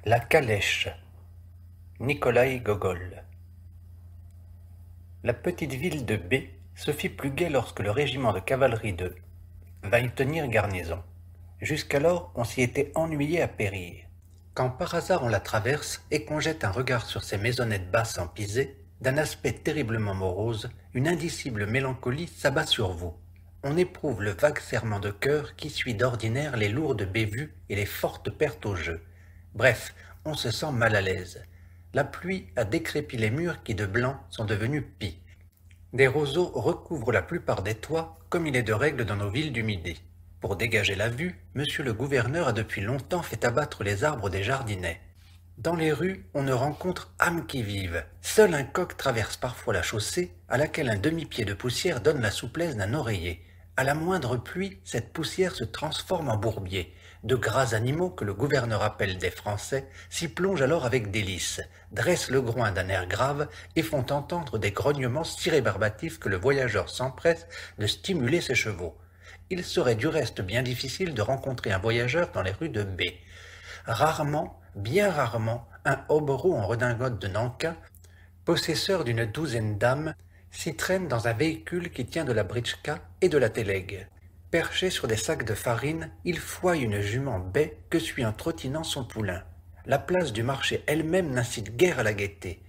La calèche. Nikolaï Gogol. La petite ville de B se fit plus gaie lorsque le régiment de cavalerie de vint y tenir garnison. Jusqu'alors, on s'y était ennuyé à périr. Quand par hasard on la traverse et qu'on jette un regard sur ces maisonnettes basses en pisé, d'un aspect terriblement morose, une indicible mélancolie s'abat sur vous. On éprouve le vague serrement de cœur qui suit d'ordinaire les lourdes bévues et les fortes pertes au jeu. Bref, on se sent mal à l'aise. La pluie a décrépit les murs qui de blanc sont devenus pis. Des roseaux recouvrent la plupart des toits, comme il est de règle dans nos villes du Midi. Pour dégager la vue, monsieur le gouverneur a depuis longtemps fait abattre les arbres des jardinets. Dans les rues, on ne rencontre âme qui vive. Seul un coq traverse parfois la chaussée, à laquelle un demi-pied de poussière donne la souplesse d'un oreiller. À la moindre pluie, cette poussière se transforme en bourbier. De gras animaux que le gouverneur appelle des Français s'y plongent alors avec délice, dressent le groin d'un air grave et font entendre des grognements si rébarbatifs que le voyageur s'empresse de stimuler ses chevaux. Il serait du reste bien difficile de rencontrer un voyageur dans les rues de B. Rarement, bien rarement, un hobereau en redingote de Nankin, possesseur d'une douzaine d'âmes, s'y traîne dans un véhicule qui tient de la britchka et de la télègue. Perché sur des sacs de farine, il fouaille une jument baie que suit en trottinant son poulain. La place du marché elle-même n'incite guère à la gaieté.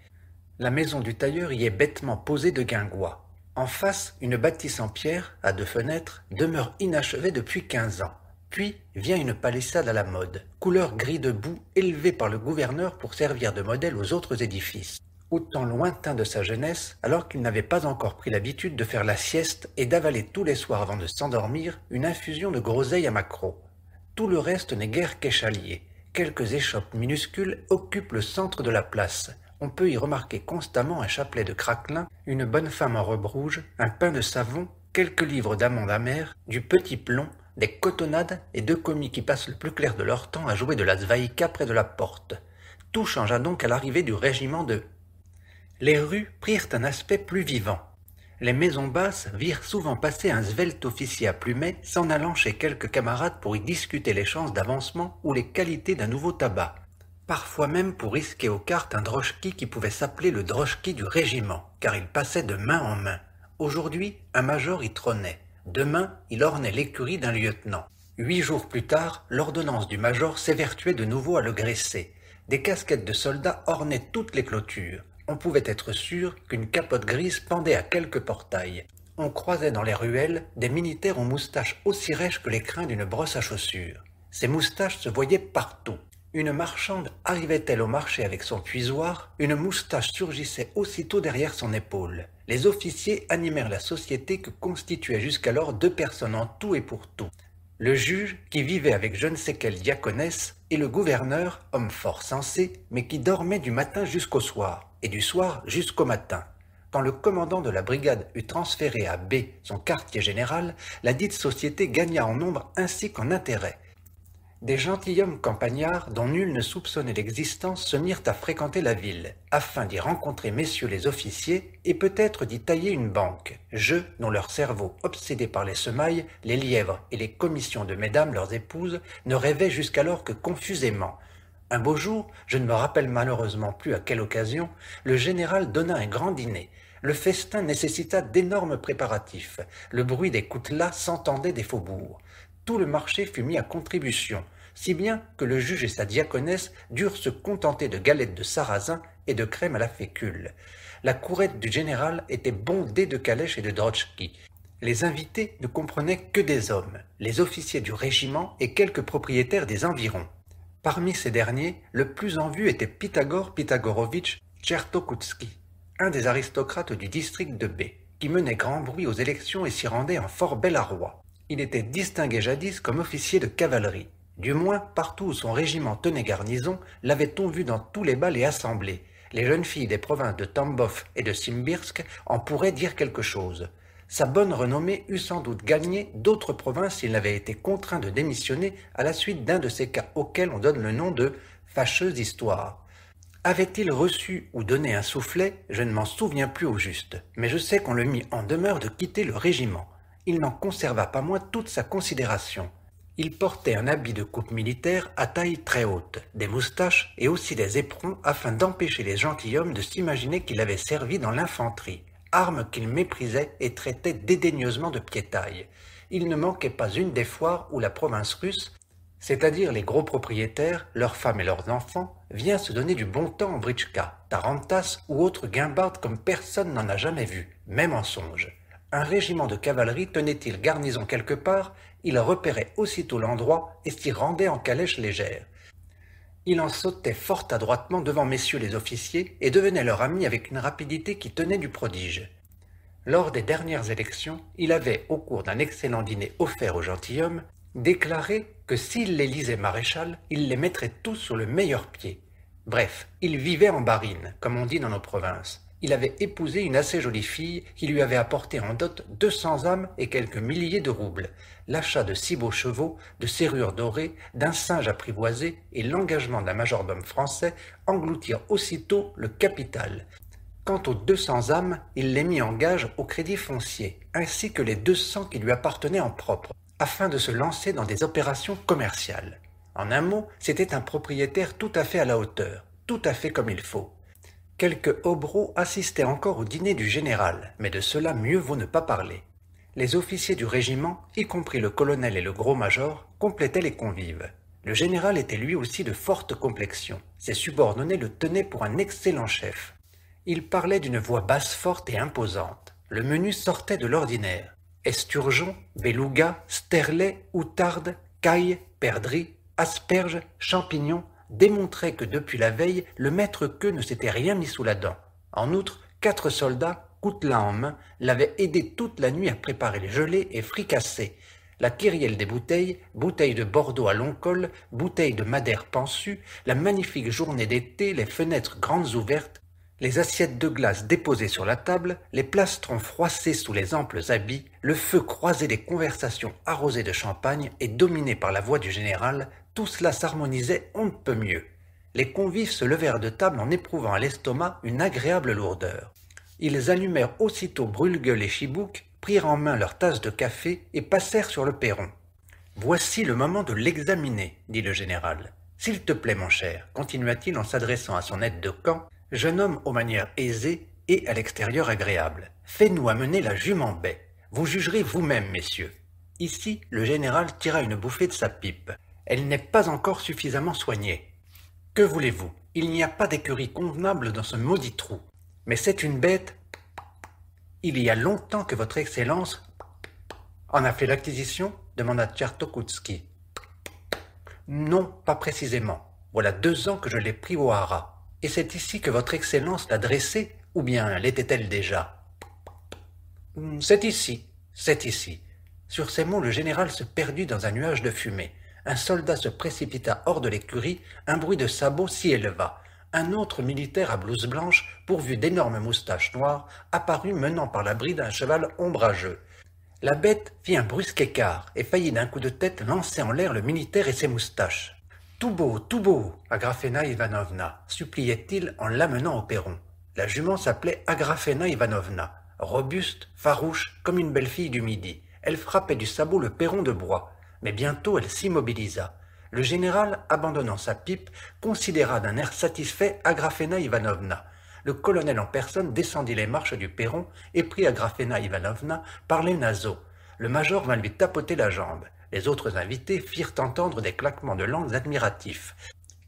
La maison du tailleur y est bêtement posée de guingois. En face, une bâtisse en pierre, à 2 fenêtres, demeure inachevée depuis 15 ans. Puis vient une palissade à la mode, couleur gris de boue élevée par le gouverneur pour servir de modèle aux autres édifices. Autant lointain de sa jeunesse, alors qu'il n'avait pas encore pris l'habitude de faire la sieste et d'avaler tous les soirs avant de s'endormir une infusion de groseille à maquereau. Tout le reste n'est guère qu'échalier. Quelques échoppes minuscules occupent le centre de la place. On peut y remarquer constamment un chapelet de craquelin, une bonne femme en robe rouge, un pain de savon, quelques livres d'amandes amères, du petit plomb, des cotonnades et 2 commis qui passent le plus clair de leur temps à jouer de la zvaïka près de la porte. Tout changea donc à l'arrivée du régiment de... Les rues prirent un aspect plus vivant. Les maisons basses virent souvent passer un svelte officier à plumet s'en allant chez quelques camarades pour y discuter les chances d'avancement ou les qualités d'un nouveau tabac. Parfois même pour risquer aux cartes un drochki qui pouvait s'appeler le drochki du régiment, car il passait de main en main. Aujourd'hui, un major y trônait. Demain, il ornait l'écurie d'un lieutenant. 8 jours plus tard, l'ordonnance du major s'évertuait de nouveau à le graisser. Des casquettes de soldats ornaient toutes les clôtures. On pouvait être sûr qu'une capote grise pendait à quelques portails. On croisait dans les ruelles des militaires aux moustaches aussi rêches que les crins d'une brosse à chaussures. Ces moustaches se voyaient partout. Une marchande arrivait-elle au marché avec son puisoir, une moustache surgissait aussitôt derrière son épaule. Les officiers animèrent la société que constituaient jusqu'alors 2 personnes en tout et pour tout. Le juge, qui vivait avec je ne sais quelle diaconesse, et le gouverneur, homme fort sensé, mais qui dormait du matin jusqu'au soir, et du soir jusqu'au matin. Quand le commandant de la brigade eut transféré à B son quartier général, la dite société gagna en nombre ainsi qu'en intérêt. Des gentilshommes campagnards dont nul ne soupçonnait l'existence se mirent à fréquenter la ville, afin d'y rencontrer messieurs les officiers et peut-être d'y tailler une banque, jeu dont leur cerveau, obsédé par les semailles, les lièvres et les commissions de mesdames leurs épouses, ne rêvait jusqu'alors que confusément. Un beau jour, je ne me rappelle malheureusement plus à quelle occasion, le général donna un grand dîner. Le festin nécessita d'énormes préparatifs. Le bruit des coutelas s'entendait des faubourgs. Tout le marché fut mis à contribution, si bien que le juge et sa diaconesse durent se contenter de galettes de sarrasin et de crème à la fécule. La courette du général était bondée de calèches et de drotchki. Les invités ne comprenaient que des hommes, les officiers du régiment et quelques propriétaires des environs. Parmi ces derniers, le plus en vue était Pythagore Pythagorovitch Tchertokoutsky, un des aristocrates du district de B, qui menait grand bruit aux élections et s'y rendait en fort bel arroi. Il était distingué jadis comme officier de cavalerie. Du moins, partout où son régiment tenait garnison, l'avait-on vu dans tous les bals et assemblées. Les jeunes filles des provinces de Tambov et de Simbirsk en pourraient dire quelque chose. Sa bonne renommée eût sans doute gagné d'autres provinces s'il n'avait été contraint de démissionner à la suite d'un de ces cas auxquels on donne le nom de « fâcheuse histoire ». Avait-il reçu ou donné un soufflet? Je ne m'en souviens plus au juste, mais je sais qu'on le mit en demeure de quitter le régiment. Il n'en conserva pas moins toute sa considération. Il portait un habit de coupe militaire à taille très haute, des moustaches et aussi des éperons afin d'empêcher les gentilshommes de s'imaginer qu'il avait servi dans l'infanterie, arme qu'il méprisait et traitait dédaigneusement de piétaille. Il ne manquait pas une des foires où la province russe, c'est-à-dire les gros propriétaires, leurs femmes et leurs enfants, vient se donner du bon temps en britchka, tarantas ou autres guimbardes comme personne n'en a jamais vu, même en songe. Un régiment de cavalerie tenait-il garnison quelque part, il repérait aussitôt l'endroit et s'y rendait en calèche légère. Il en sautait fort adroitement devant messieurs les officiers et devenait leur ami avec une rapidité qui tenait du prodige. Lors des dernières élections, il avait, au cours d'un excellent dîner offert aux gentilshommes, déclaré que s'il les lisait maréchal, il les mettrait tous sur le meilleur pied. Bref, il vivait en barine, comme on dit dans nos provinces. Il avait épousé une assez jolie fille qui lui avait apporté en dot 200 âmes et quelques milliers de roubles, l'achat de 6 beaux chevaux, de serrures dorées, d'un singe apprivoisé et l'engagement d'un majordome français engloutirent aussitôt le capital. Quant aux 200 âmes, il les mit en gage au crédit foncier, ainsi que les 200 qui lui appartenaient en propre, afin de se lancer dans des opérations commerciales. En un mot, c'était un propriétaire tout à fait à la hauteur, tout à fait comme il faut. Quelques hobereaux assistaient encore au dîner du général, mais de cela mieux vaut ne pas parler. Les officiers du régiment, y compris le colonel et le gros major, complétaient les convives. Le général était lui aussi de forte complexion. Ses subordonnés le tenaient pour un excellent chef. Il parlait d'une voix basse forte et imposante. Le menu sortait de l'ordinaire. Esturgeon, beluga, sterlet, outarde, caille, perdrix, asperges, champignons, démontrait que depuis la veille, le maître-queux ne s'était rien mis sous la dent. En outre, 4 soldats, coutelas en main, l'avaient aidé toute la nuit à préparer les gelées et fricassés. La kyrielle des bouteilles, bouteilles de Bordeaux à long col, bouteilles de Madère pensue, la magnifique journée d'été, les fenêtres grandes ouvertes, les assiettes de glace déposées sur la table, les plastrons froissés sous les amples habits, le feu croisé des conversations arrosées de champagne et dominé par la voix du général, tout cela s'harmonisait on ne peut mieux. Les convives se levèrent de table en éprouvant à l'estomac une agréable lourdeur. Ils allumèrent aussitôt brûle-gueule et chibouque, prirent en main leur tasse de café et passèrent sur le perron. « Voici le moment de l'examiner, dit le général. S'il te plaît, mon cher, continua-t-il en s'adressant à son aide de camp, jeune homme aux manières aisées et à l'extérieur agréable. Fais-nous amener la jument-baie. Vous jugerez vous-même, messieurs. » Ici, le général tira une bouffée de sa pipe. Elle n'est pas encore suffisamment soignée. Que voulez-vous? Il n'y a pas d'écurie convenable dans ce maudit trou. Mais c'est une bête. Il y a longtemps que votre Excellence en a fait l'acquisition, demanda Tchertokoutski. Non, pas précisément. Voilà 2 ans que je l'ai pris au haras. Et c'est ici que votre Excellence l'a dressée, ou bien l'était-elle déjà? C'est ici, c'est ici. Sur ces mots, le général se perdut dans un nuage de fumée. Un soldat se précipita hors de l'écurie, un bruit de sabots s'y éleva. Un autre militaire à blouse blanche, pourvu d'énormes moustaches noires, apparut menant par la bride un cheval ombrageux. La bête fit un brusque écart et faillit d'un coup de tête lancer en l'air le militaire et ses moustaches. « Tout beau, Agrafena Ivanovna, suppliait-il en l'amenant au perron. La jument s'appelait Agrafena Ivanovna, robuste, farouche, comme une belle fille du Midi. Elle frappait du sabot le perron de bois. Mais bientôt elle s'immobilisa. Le général, abandonnant sa pipe, considéra d'un air satisfait Agrafena Ivanovna. Le colonel en personne descendit les marches du perron et prit Agrafena Ivanovna par les naseaux. Le major vint lui tapoter la jambe. Les autres invités firent entendre des claquements de langues admiratifs.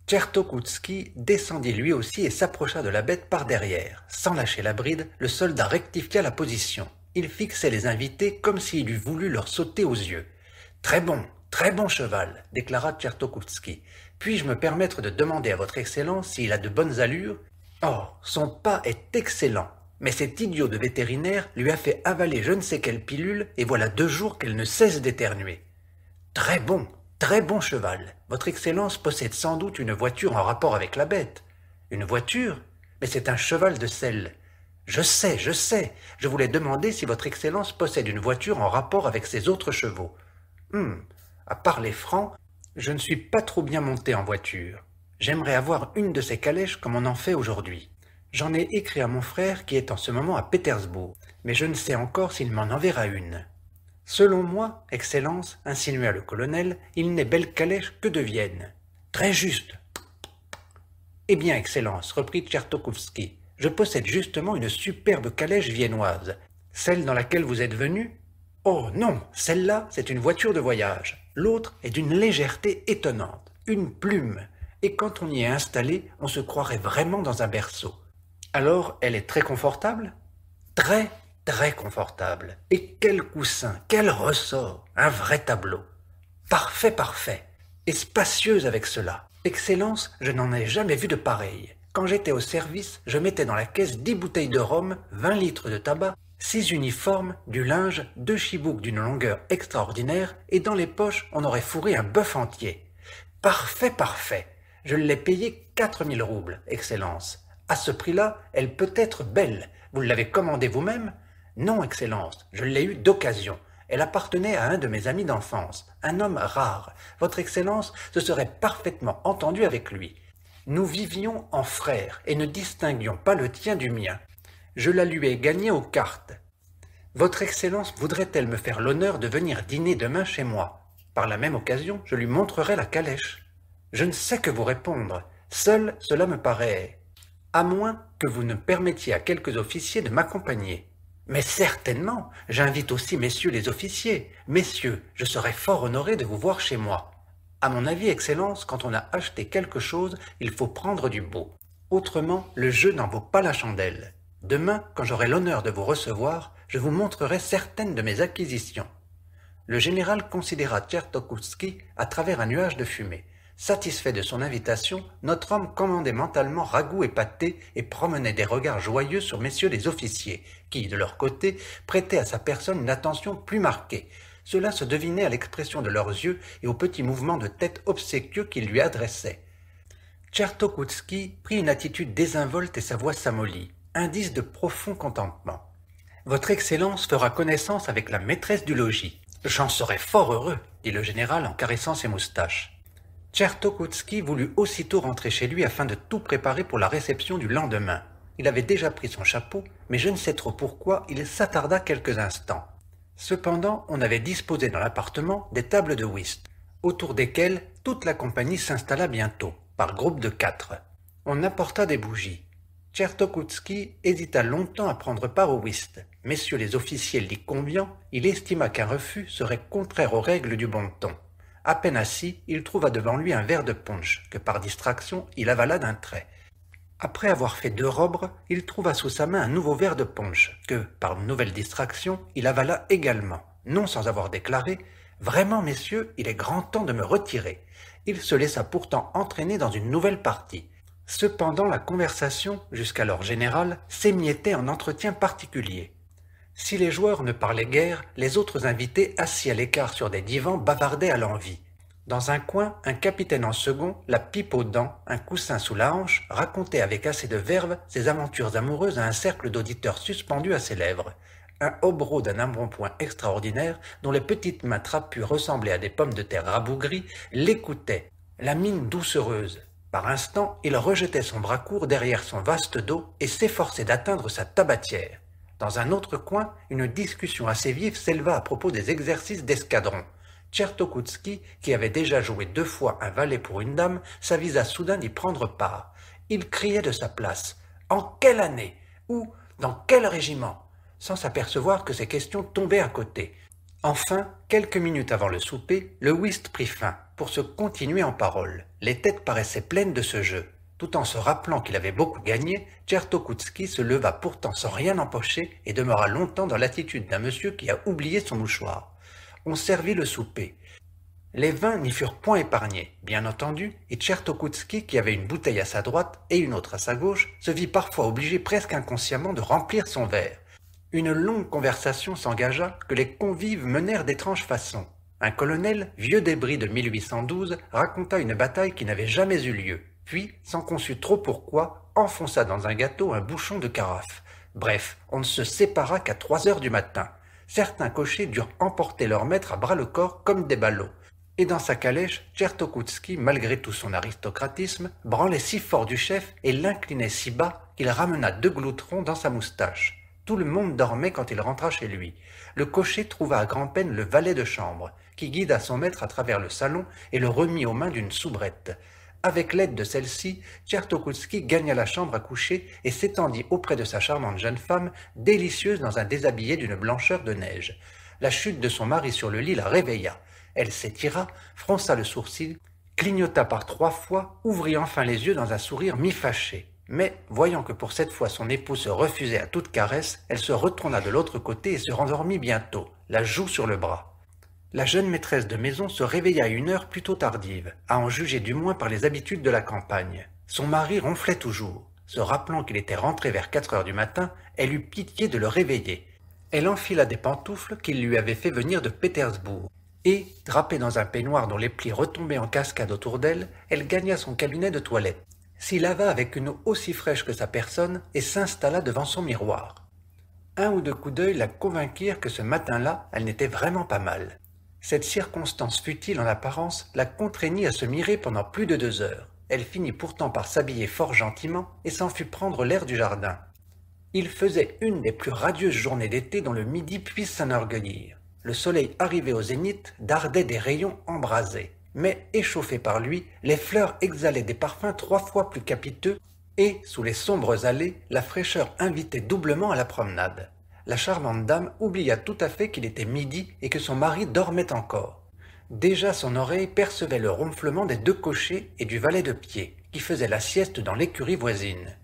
Tchertokoutski descendit lui aussi et s'approcha de la bête par derrière. Sans lâcher la bride, le soldat rectifia la position. Il fixait les invités comme s'il eût voulu leur sauter aux yeux. « Très bon cheval, déclara Tchertokoutski. Puis-je me permettre de demander à votre Excellence s'il a de bonnes allures? Oh, son pas est excellent, mais cet idiot de vétérinaire lui a fait avaler je ne sais quelle pilule et voilà 2 jours qu'elle ne cesse d'éternuer. Très bon cheval. Votre Excellence possède sans doute une voiture en rapport avec la bête. Une voiture? Mais c'est un cheval de selle. Je sais. Je voulais demander si votre Excellence possède une voiture en rapport avec ses autres chevaux. À part les francs, je ne suis pas trop bien monté en voiture. J'aimerais avoir une de ces calèches comme on en fait aujourd'hui. J'en ai écrit à mon frère qui est en ce moment à Pétersbourg, mais je ne sais encore s'il m'en enverra une. Selon moi, Excellence, insinua le colonel, il n'est belle calèche que de Vienne. Très juste. Eh bien, Excellence, reprit Tchertokovski, je possède justement une superbe calèche viennoise. Celle dans laquelle vous êtes venu? Oh non, celle-là, c'est une voiture de voyage. L'autre est d'une légèreté étonnante, une plume. Et quand on y est installé, on se croirait vraiment dans un berceau. Alors, elle est très confortable? Très, très confortable. Et quel coussin, quel ressort, un vrai tableau. Parfait, parfait. Et spacieuse avec cela. Excellence, je n'en ai jamais vu de pareil. Quand j'étais au service, je mettais dans la caisse 10 bouteilles de rhum, 20 litres de tabac, 6 uniformes, du linge, 2 chibouks d'une longueur extraordinaire, et dans les poches, on aurait fourré un bœuf entier. Parfait, parfait. Je l'ai payé 4000 roubles, Excellence. À ce prix-là, elle peut être belle. Vous l'avez commandée vous-même? Non, Excellence, je l'ai eue d'occasion. Elle appartenait à un de mes amis d'enfance, un homme rare. Votre Excellence se serait parfaitement entendu avec lui. Nous vivions en frères et ne distinguions pas le tien du mien. Je la lui ai gagnée aux cartes. Votre Excellence voudrait-elle me faire l'honneur de venir dîner demain chez moi? Par la même occasion, je lui montrerai la calèche. Je ne sais que vous répondre. Seul, cela me paraît... À moins que vous ne permettiez à quelques officiers de m'accompagner. Mais certainement, j'invite aussi messieurs les officiers. Messieurs, je serais fort honoré de vous voir chez moi. À mon avis, Excellence, quand on a acheté quelque chose, il faut prendre du beau. Autrement, le jeu n'en vaut pas la chandelle. Demain, quand j'aurai l'honneur de vous recevoir, je vous montrerai certaines de mes acquisitions. Le général considéra Tchertokovski à travers un nuage de fumée. Satisfait de son invitation, notre homme commandait mentalement ragoût et pâté et promenait des regards joyeux sur messieurs les officiers, qui, de leur côté, prêtaient à sa personne une attention plus marquée. Cela se devinait à l'expression de leurs yeux et aux petits mouvements de tête obséquieux qu'ils lui adressaient. Tchertokovski prit une attitude désinvolte et sa voix s'amollit, indice de profond contentement. « Votre Excellence fera connaissance avec la maîtresse du logis. J'en serais fort heureux, dit le général en caressant ses moustaches. Tchertokovski voulut aussitôt rentrer chez lui afin de tout préparer pour la réception du lendemain. Il avait déjà pris son chapeau, mais je ne sais trop pourquoi il s'attarda quelques instants. Cependant, on avait disposé dans l'appartement des tables de whist, autour desquelles toute la compagnie s'installa bientôt, par groupe de 4. On apporta des bougies. Tchertokovski hésita longtemps à prendre part au whist. Messieurs les officiers l'y conviant, il estima qu'un refus serait contraire aux règles du bon ton. À peine assis, il trouva devant lui un verre de punch, que par distraction il avala d'un trait. Après avoir fait 2 robres, il trouva sous sa main un nouveau verre de punch, que, par une nouvelle distraction, il avala également, non sans avoir déclaré « Vraiment, messieurs, il est grand temps de me retirer ». Il se laissa pourtant entraîner dans une nouvelle partie. Cependant, la conversation, jusqu'alors générale, s'émiettait en entretien particulier. Si les joueurs ne parlaient guère, les autres invités, assis à l'écart sur des divans, bavardaient à l'envi. Dans un coin, un capitaine en second, la pipe aux dents, un coussin sous la hanche, racontait avec assez de verve ses aventures amoureuses à un cercle d'auditeurs suspendus à ses lèvres. Un hobereau d'un embonpoint extraordinaire, dont les petites mains trapues ressemblaient à des pommes de terre rabougries, l'écoutait, la mine doucereuse. Par instants, il rejetait son bras court derrière son vaste dos et s'efforçait d'atteindre sa tabatière. Dans un autre coin, une discussion assez vive s'éleva à propos des exercices d'escadron. Tchertokovski, qui avait déjà joué 2 fois un valet pour une dame, s'avisa soudain d'y prendre part. Il criait de sa place « En quelle année? Où? Dans quel régiment ?» sans s'apercevoir que ces questions tombaient à côté. Enfin, quelques minutes avant le souper, le whist prit fin, pour se continuer en paroles. Les têtes paraissaient pleines de ce jeu. Tout en se rappelant qu'il avait beaucoup gagné, Tchertokovski se leva pourtant sans rien empocher et demeura longtemps dans l'attitude d'un monsieur qui a oublié son mouchoir. On servit le souper. Les vins n'y furent point épargnés, bien entendu, et Tchertokovski, qui avait une bouteille à sa droite et une autre à sa gauche, se vit parfois obligé presque inconsciemment de remplir son verre. Une longue conversation s'engagea que les convives menèrent d'étranges façons. Un colonel, vieux débris de 1812, raconta une bataille qui n'avait jamais eu lieu. Puis, sans qu'on sût trop pourquoi, enfonça dans un gâteau un bouchon de carafe. Bref, on ne se sépara qu'à 3 heures du matin. Certains cochers durent emporter leur maître à bras-le-corps comme des ballots. Et dans sa calèche, Tchertokovski, malgré tout son aristocratisme, branlait si fort du chef et l'inclinait si bas qu'il ramena 2 gloutrons dans sa moustache. Tout le monde dormait quand il rentra chez lui. Le cocher trouva à grand-peine le valet de chambre, qui guida son maître à travers le salon et le remit aux mains d'une soubrette. Avec l'aide de celle-ci, Tchertokoutski gagna la chambre à coucher et s'étendit auprès de sa charmante jeune femme, délicieuse dans un déshabillé d'une blancheur de neige. La chute de son mari sur le lit la réveilla. Elle s'étira, fronça le sourcil, clignota par 3 fois, ouvrit enfin les yeux dans un sourire mi-fâché. Mais, voyant que pour cette fois son époux se refusait à toute caresse, elle se retourna de l'autre côté et se rendormit bientôt, la joue sur le bras. La jeune maîtresse de maison se réveilla à une heure plutôt tardive, à en juger du moins par les habitudes de la campagne. Son mari ronflait toujours. Se rappelant qu'il était rentré vers 4 heures du matin, elle eut pitié de le réveiller. Elle enfila des pantoufles qu'il lui avait fait venir de Pétersbourg. Et, drapée dans un peignoir dont les plis retombaient en cascade autour d'elle, elle gagna son cabinet de toilette, s'y lava avec une eau aussi fraîche que sa personne et s'installa devant son miroir. 1 ou 2 coups d'œil la convainquirent que ce matin-là, elle n'était vraiment pas mal. Cette circonstance futile en apparence la contraignit à se mirer pendant plus de 2 heures. Elle finit pourtant par s'habiller fort gentiment et s'en fut prendre l'air du jardin. Il faisait une des plus radieuses journées d'été dont le midi puisse s'enorgueillir. Le soleil arrivé au zénith dardait des rayons embrasés. Mais, échauffées par lui, les fleurs exhalaient des parfums 3 fois plus capiteux et, sous les sombres allées, la fraîcheur invitait doublement à la promenade. La charmante dame oublia tout à fait qu'il était midi et que son mari dormait encore. Déjà son oreille percevait le ronflement des 2 cochers et du valet de pied, qui faisait la sieste dans l'écurie voisine.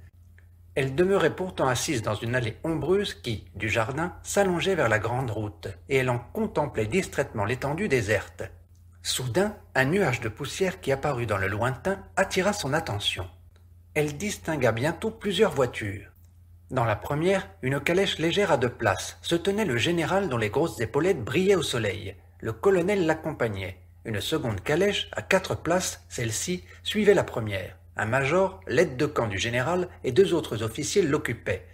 Elle demeurait pourtant assise dans une allée ombreuse qui, du jardin, s'allongeait vers la grande route, et elle en contemplait distraitement l'étendue déserte. Soudain, un nuage de poussière qui apparut dans le lointain attira son attention. Elle distingua bientôt plusieurs voitures. Dans la première, une calèche légère à 2 places, se tenait le général dont les grosses épaulettes brillaient au soleil. Le colonel l'accompagnait. Une seconde calèche, à 4 places, celle-ci, suivait la première. Un major, l'aide de camp du général et 2 autres officiers l'occupaient.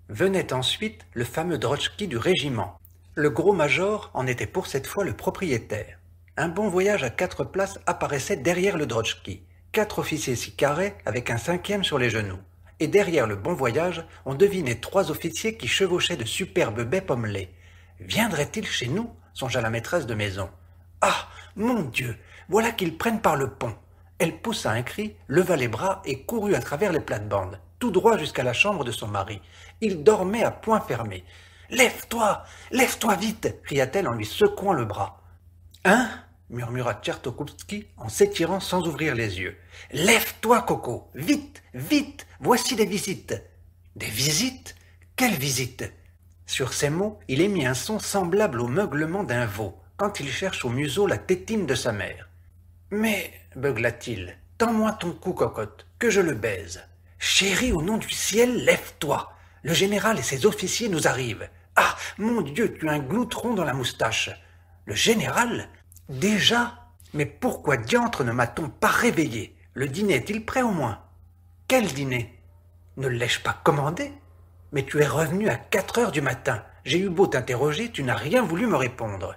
Venait ensuite le fameux Drotchki du régiment. Le gros major en était pour cette fois le propriétaire. Un bon voyage à 4 places apparaissait derrière le Drotchki. 4 officiers s'y carraient avec un 5e sur les genoux. Et derrière le bon voyage, on devinait 3 officiers qui chevauchaient de superbes baies pommelées. Viendrait-il chez nous ? Songea la maîtresse de maison. Ah, mon Dieu, voilà qu'ils prennent par le pont. Elle poussa un cri, leva les bras et courut à travers les plates-bandes, tout droit jusqu'à la chambre de son mari. Il dormait à poing fermé. Lève-toi vite, cria-t-elle en lui secouant le bras. Hein ? Murmura Tchertokoutski en s'étirant sans ouvrir les yeux. Lève-toi, Coco, vite, vite, voici des visites. Des visites ? Quelles visites ? Sur ces mots, il émit un son semblable au meuglement d'un veau, quand il cherche au museau la tétine de sa mère. Mais, beugla-t-il, tends-moi ton cou, cocotte, que je le baise. Chérie, au nom du ciel, lève-toi. Le général et ses officiers nous arrivent. Ah, mon Dieu, tu as un gloutron dans la moustache. Le général ? Déjà ? Mais pourquoi diantre ne m'a-t-on pas réveillé ? Le dîner est-il prêt au moins ? Quel dîner ? Ne l'ai-je pas commandé ? Mais tu es revenu à 4 heures du matin. J'ai eu beau t'interroger, tu n'as rien voulu me répondre.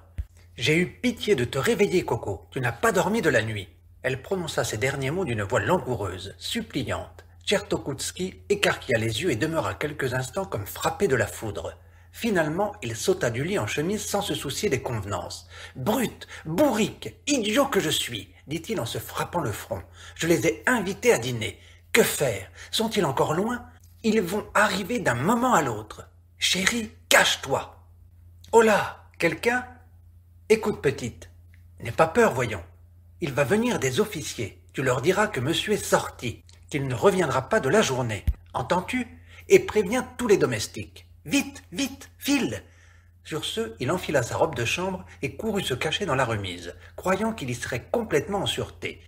J'ai eu pitié de te réveiller, Coco. Tu n'as pas dormi de la nuit. Elle prononça ces derniers mots d'une voix langoureuse, suppliante. Tchertokoutski écarquilla les yeux et demeura quelques instants comme frappé de la foudre. Finalement, il sauta du lit en chemise sans se soucier des convenances. « Brute, bourrique, idiot que je suis !» dit-il en se frappant le front. « Je les ai invités à dîner. Que faire ? Sont-ils encore loin ? Ils vont arriver d'un moment à l'autre. Chérie, cache-toi !»« Oh là, quelqu'un ? Écoute, petite. N'aie pas peur, voyons. Il va venir des officiers. Tu leur diras que monsieur est sorti, qu'il ne reviendra pas de la journée. Entends-tu ? Et préviens tous les domestiques. Vite, vite, file !» Sur ce, il enfila sa robe de chambre et courut se cacher dans la remise, croyant qu'il y serait complètement en sûreté.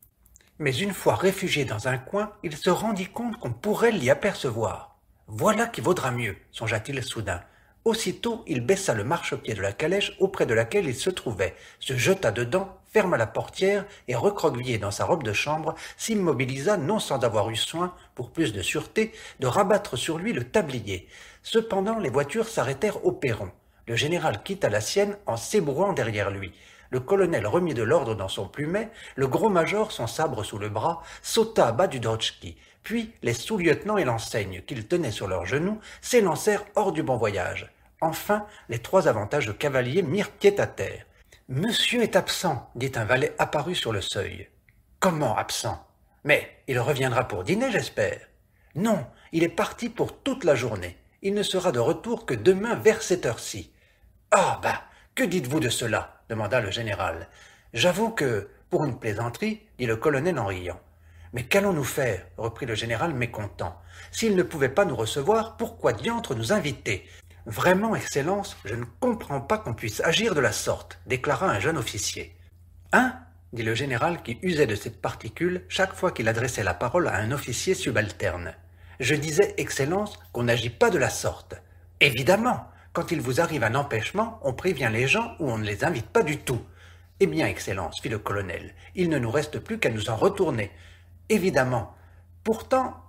Mais une fois réfugié dans un coin, il se rendit compte qu'on pourrait l'y apercevoir. « Voilà qui vaudra mieux », songea-t-il soudain. Aussitôt, il baissa le marchepied de la calèche auprès de laquelle il se trouvait, se jeta dedans, ferma la portière et, recroquevillé dans sa robe de chambre, s'immobilisa non sans avoir eu soin, pour plus de sûreté, de rabattre sur lui le tablier. Cependant, les voitures s'arrêtèrent au perron. Le général quitta la sienne en s'ébrouant derrière lui. Le colonel remit de l'ordre dans son plumet, le gros major, son sabre sous le bras, sauta à bas du Drotchki, Puis les sous-lieutenants et l'enseigne qu'ils tenaient sur leurs genoux s'élancèrent hors du bon voyage. Enfin, les 3 avantageux cavaliers mirent pied à terre. « Monsieur est absent, dit un valet apparu sur le seuil. »« Comment absent ? Mais il reviendra pour dîner, j'espère. »« Non, il est parti pour toute la journée. Il ne sera de retour que demain vers cette heure-ci. »« Ah, bah, que dites-vous de cela ? demanda le général. « J'avoue que, pour une plaisanterie, dit le colonel en riant. Mais qu'allons-nous faire ? reprit le général mécontent. S'il ne pouvait pas nous recevoir, pourquoi diantre nous inviter ? Vraiment, Excellence, je ne comprends pas qu'on puisse agir de la sorte, déclara un jeune officier. Hein ? dit le général qui usait de cette particule chaque fois qu'il adressait la parole à un officier subalterne. Je disais, Excellence, qu'on n'agit pas de la sorte. Évidemment, quand il vous arrive un empêchement, on prévient les gens ou on ne les invite pas du tout. Eh bien, Excellence, fit le colonel, il ne nous reste plus qu'à nous en retourner. Évidemment. Pourtant,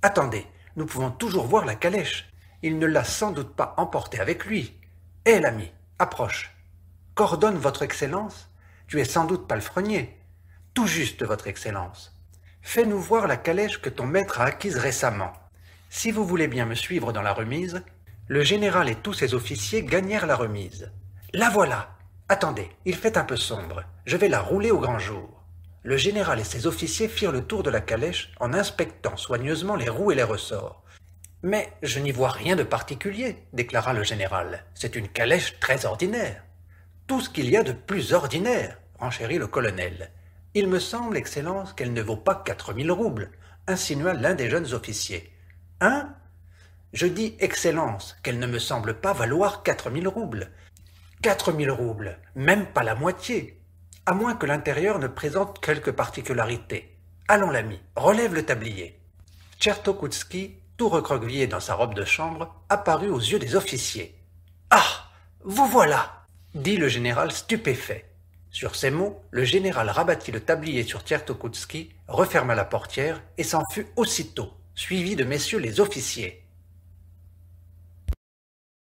attendez, nous pouvons toujours voir la calèche. Il ne l'a sans doute pas emportée avec lui. Hé, l'ami, approche. Qu'ordonne votre Excellence ? Tu es sans doute palefrenier. Tout juste, votre Excellence. Fais-nous voir la calèche que ton maître a acquise récemment. Si vous voulez bien me suivre dans la remise, le général et tous ses officiers gagnèrent la remise. La voilà. Attendez, il fait un peu sombre. Je vais la rouler au grand jour. Le général et ses officiers firent le tour de la calèche en inspectant soigneusement les roues et les ressorts. « Mais je n'y vois rien de particulier, déclara le général. C'est une calèche très ordinaire. »« Tout ce qu'il y a de plus ordinaire, renchérit le colonel. Il me semble, Excellence, qu'elle ne vaut pas 4000 roubles, insinua l'un des jeunes officiers. Hein ? Je dis, Excellence, qu'elle ne me semble pas valoir 4000 roubles. 4000 roubles, même pas la moitié. À moins que l'intérieur ne présente quelque particularité. Allons, l'ami, relève le tablier. Tchertokoutski, tout recroquevillé dans sa robe de chambre, apparut aux yeux des officiers. « Ah, vous voilà !» dit le général stupéfait. Sur ces mots, le général rabattit le tablier sur Tchertokoutski, referma la portière et s'en fut aussitôt, suivi de messieurs les officiers.